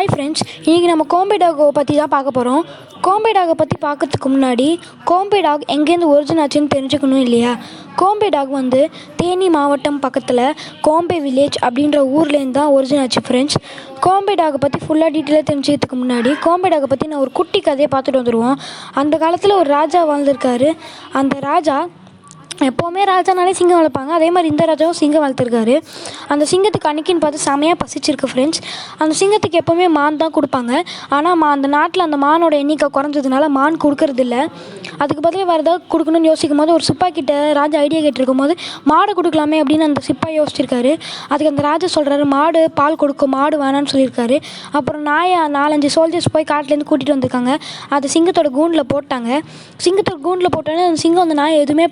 Hi friends, இன்றைக்கி நம்ம கோம்பை டாகை பற்றி தான் பார்க்க போகிறோம். கோம்பை டாகை பற்றி பார்க்கறதுக்கு முன்னாடி கோம்பை டாக் எங்கேருந்து ஒரிஜின் ஆச்சுன்னு தெரிஞ்சுக்கணும் இல்லையா? கோம்பை டாக் வந்து தேனி மாவட்டம் பக்கத்தில் கோம்பை வில்லேஜ் அப்படின்ற ஊர்லேருந்து தான் ஒரிஜின் ஆச்சு ஃப்ரெண்ட்ஸ். கோம்பை டாகை பற்றி ஃபுல்லாக டீட்டெயிலாக தெரிஞ்சுக்கிறதுக்கு முன்னாடி கோம்பை டாகை பற்றி நான் ஒரு குட்டி கதையை பார்த்துட்டு வந்துடுவோம். அந்த காலத்தில் ஒரு ராஜா வாழ்ந்திருக்காரு. அந்த ராஜா எப்போவுமே ராஜானாலே சிங்கம் வளர்ப்பாங்க. அதே மாதிரி இந்த ராஜாவும் சிங்கம் வளர்த்துருக்காரு. அந்த சிங்கத்துக்கு அன்றைக்கின்னு பார்த்து செமையாக பசிச்சிருக்கு ஃப்ரெண்ட்ஸ். அந்த சிங்கத்துக்கு எப்போவுமே மான் தான் கொடுப்பாங்க. ஆனால் அந்த நாட்டில் அந்த மானோட எண்ணிக்கை குறைஞ்சதுனால மான் கொடுக்கறதில்ல. அதுக்கு பதில் வேறு ஏதாவது கொடுக்கணும்னு யோசிக்கும் போது ஒரு சிப்பாய்கிட்ட ராஜா ஐடியா கேட்டிருக்கும் போது மாடை கொடுக்கலாமே அப்படின்னு அந்த சிப்பாய் யோசிச்சிருக்காரு. அதுக்கு அந்த ராஜா சொல்கிறாரு, மாடு பால் கொடுக்கும், மாடு வேணான்னு சொல்லியிருக்காரு. அப்புறம் 4-5 சோல்ஜர்ஸ் போய் காட்டிலேருந்து கூட்டிகிட்டு வந்திருக்காங்க. அது சிங்கத்தோட கூண்டில் போட்டாங்க. சிங்கத்தோட கூண்டில் போட்டோன்னே அந்த சிங்கம் அந்த நாயை எதுவுமே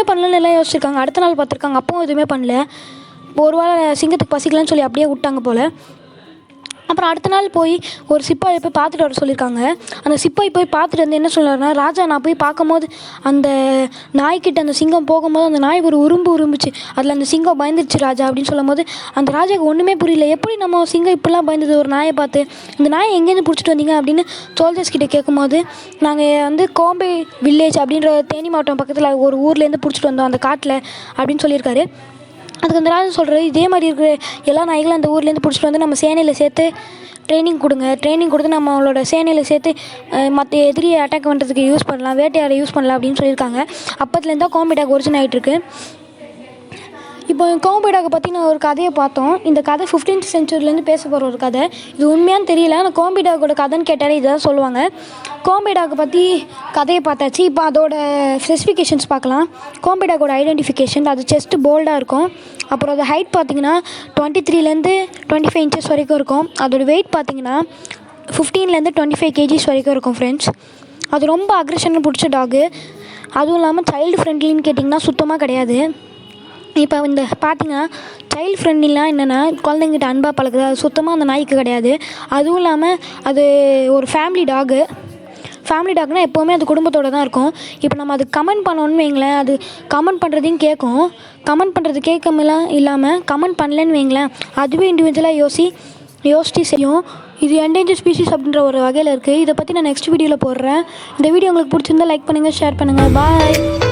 பண்ணலன்னு எல்லாம் யோசிச்சிருக்காங்க. அடுத்த நாள் பார்த்துருக்காங்க, அப்பவும் எதுவுமே பண்ணல. ஒரு வாரம் சிங்கத்துக்கு பசிக்கலன்னு சொல்லி அப்படியே விட்டாங்க போல். அப்புறம் அடுத்த நாள் போய் ஒரு சிப்பாயை போய் பார்த்துட்டு வர சொல்லியிருக்காங்க. அந்த சிப்பாய் போய் பார்த்துட்டு வந்து என்ன சொல்கிறாருன்னா, ராஜா நான் போய் பார்க்கும்போது அந்த நாய்க்கிட்ட அந்த சிங்கம் போகும்போது அந்த நாய் ஒரு உரும்புச்சு, அதில் அந்த சிங்கம் பயந்துருச்சு ராஜா அப்படின்னு சொல்லும் போது அந்த ராஜாவுக்கு ஒன்றுமே புரியல. எப்படி நம்ம சிங்கம் இப்படிலாம் பயந்தது ஒரு நாயை பார்த்து? இந்த நாயை எங்கேருந்து பிடிச்சிட்டு வந்தீங்க அப்படின்னு சோல்ஜர்ஸ் கிட்டே கேட்கும்போது, நாங்கள் வந்து கோம்பை வில்லேஜ் அப்படின்ற தேனி மாவட்டம் பக்கத்தில் ஒரு ஊர்லேருந்து பிடிச்சிட்டு வந்தோம் அந்த காட்டில் அப்படின்னு சொல்லியிருக்காரு. அதுக்கு அந்த ராஜா சொல்கிறது, இதே மாதிரி இருக்கிற எல்லா நாய்களும் அந்த ஊர்லேருந்து பிடிச்சிட்டு வந்து நம்ம சேனையில் சேர்த்து ட்ரைனிங் கொடுத்து நம்மளோட சேனையில் சேர்த்து மற்ற எதிரியை அட்டாக் பண்ணுறதுக்கு யூஸ் பண்ணலாம், வேட்டையாட யூஸ் பண்ணலாம் அப்படின்னு சொல்லியிருக்காங்க. அப்போத்துலேருந்து தான் கோம்பை டாக் ஒரிஜின் ஆகிட்டுருக்கு. இப்போ கோம்பை டாகை பற்றி நான் ஒரு கதையை பார்த்தோம். இந்த கதை 15th centuryலேருந்து பேச போகிற ஒரு கதை. இது உண்மையானு தெரியல, ஆனால் கோம்பை டாகோட கதைன்னு கேட்டாலே இதான் சொல்லுவாங்க. கோம்பை டாகை பற்றி கதையை பார்த்தாச்சு. இப்போ அதோட ஸ்பெசிஃபிகேஷன்ஸ் பார்க்கலாம். கோம்பை டாகோட ஐடென்டிஃபிகேஷன், அது செஸ்ட் போல்டாக இருக்கும். அப்புறம் அது ஹைட் பார்த்திங்கன்னா 23லேருந்து 25 inches வரைக்கும் இருக்கும். அதோட வெயிட் பார்த்திங்கன்னா 15லேருந்து 25 kgs வரைக்கும் இருக்கும் ஃப்ரெண்ட்ஸ். அது ரொம்ப அக்ரெஷன் பிடிச்ச டாகு. அதுவும் இல்லாமல் சைல்டு ஃப்ரெண்ட்லின்னு கேட்டிங்கன்னா சுத்தமாக கிடையாது. இப்போ இந்த பார்த்திங்கன்னா சைல்டு ஃப்ரெண்ட்லிலாம் என்னென்னா குழந்தைங்கிட்ட அன்பாக பழகுது, அது சுத்தமாக அந்த நாய்க்கு கிடையாது. அதுவும் இல்லாமல் அது ஒரு ஃபேமிலி டாக்னால் எப்போவுமே அது குடும்பத்தோடு தான் இருக்கும். இப்போ நம்ம அது கமெண்ட் பண்ணோன்னு வைங்களேன், அது கமெண்ட் பண்ணுறதையும் கேட்கும். கமெண்ட் பண்ணுறது கேட்கலாம் இல்லாமல் கமெண்ட் பண்ணலன்னு வைங்களேன், அதுவே இண்டிவிஜுவலாக யோசித்து செய்யும். இது என்டேஞ்சர் ஸ்பீஷீஸ் அப்படின்ற ஒரு வகையில் இருக்குது. இதை பற்றி நான் நெக்ஸ்ட் வீடியோவில் போடுறேன். இந்த வீடியோ உங்களுக்கு பிடிச்சிருந்தா லைக் பண்ணுங்கள், ஷேர் பண்ணுங்கள். பாய்.